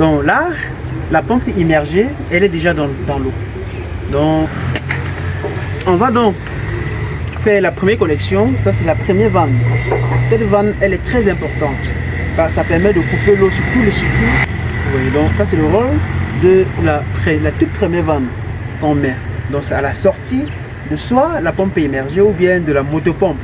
Donc là, la pompe immergée, elle est déjà dans l'eau. Donc, on va donc faire la première connexion. Ça, c'est la première vanne. Cette vanne, elle est très importante. Ça permet de couper l'eau sur tous les circuits. Oui, donc ça, c'est le rôle de la toute première vanne qu'on met. Donc, c'est à la sortie de soit la pompe immergée ou bien de la motopompe.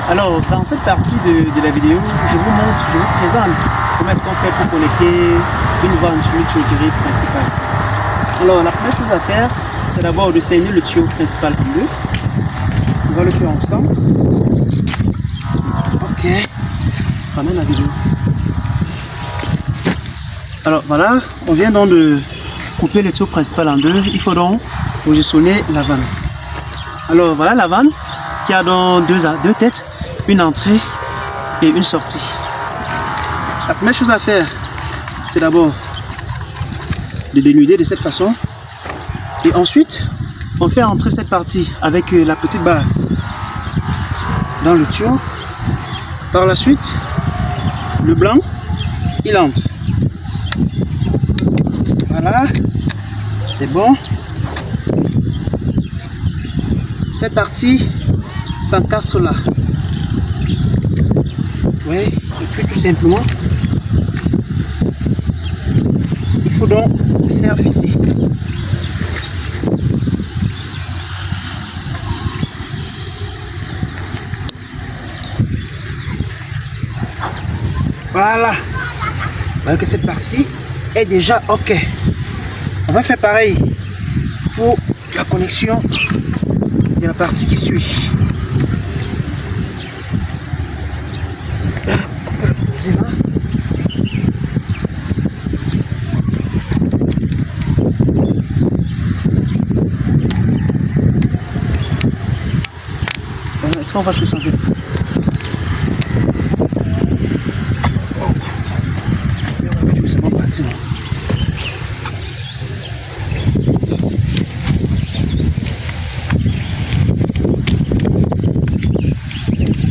Alors, dans cette partie de la vidéo, je vous montre, je vous présente comment est-ce qu'on fait pour connecter une vanne sur le tuyauterie principale. Alors, la première chose à faire, c'est d'abord de scinder le tuyau principal en deux. On va le faire ensemble. Ok. Pendant la vidéo. Alors, voilà, on vient donc de couper le tuyau principal en deux. Il faut donc positionner la vanne. Alors, voilà la vanne qui a donc deux têtes. Une entrée et une sortie. La première chose à faire, c'est d'abord de dénuder de cette façon. Et ensuite, on fait entrer cette partie avec la petite base dans le tuyau. Par la suite, le blanc, il entre. Voilà, c'est bon. Cette partie s'encastre là. Oui, et puis tout simplement, il faut donc faire visser. Voilà. Vous voyez que cette partie est déjà OK. On va faire pareil pour la connexion de la partie qui suit. Est-ce qu'on va se changer?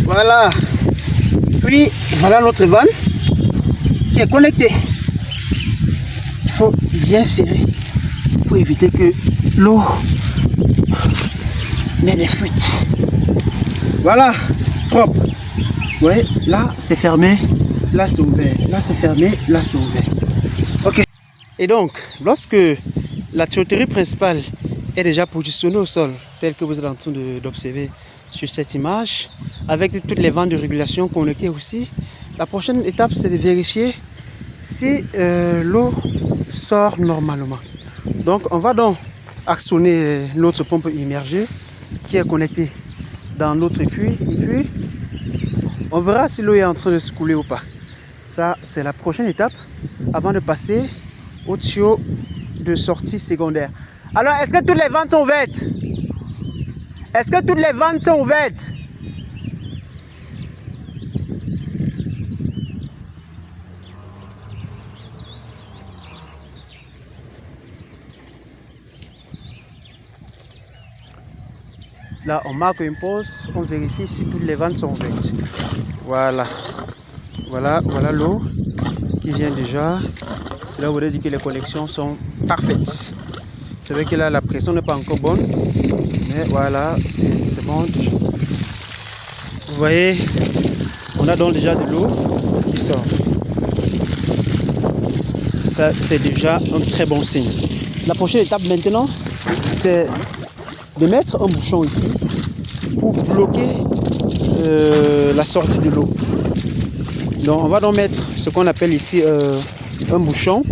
Voilà. Puis voilà notre vanne qui est connectée. Il faut bien serrer pour éviter que l'eau n'ait des fuites. Voilà, propre. Vous voyez, là c'est fermé, là c'est ouvert, là c'est fermé, là c'est ouvert. Ok. Et donc, lorsque la tuyauterie principale est déjà positionnée au sol, tel que vous êtes en train d'observer sur cette image, avec toutes les vannes de régulation connectées aussi, la prochaine étape c'est de vérifier si l'eau sort normalement. Donc on va donc actionner notre pompe immergée qui est connectée dans notre puits, et puis on verra si l'eau est en train de se couler ou pas. Ça, c'est la prochaine étape avant de passer au tuyau de sortie secondaire. Alors, est-ce que toutes les vannes sont ouvertes? Est-ce que toutes les vannes sont ouvertes? Là, on marque une pause, on vérifie si toutes les vannes sont ouvertes. Voilà. Voilà l'eau qui vient déjà. C'est là où on a dit que les connexions sont parfaites. C'est vrai que là, la pression n'est pas encore bonne. Mais voilà, c'est bon déjà. Vous voyez, on a donc déjà de l'eau qui sort. Ça, c'est déjà un très bon signe. La prochaine étape maintenant, c'est de mettre un bouchon ici pour bloquer la sortie de l'eau. Donc on va donc mettre ce qu'on appelle ici un bouchon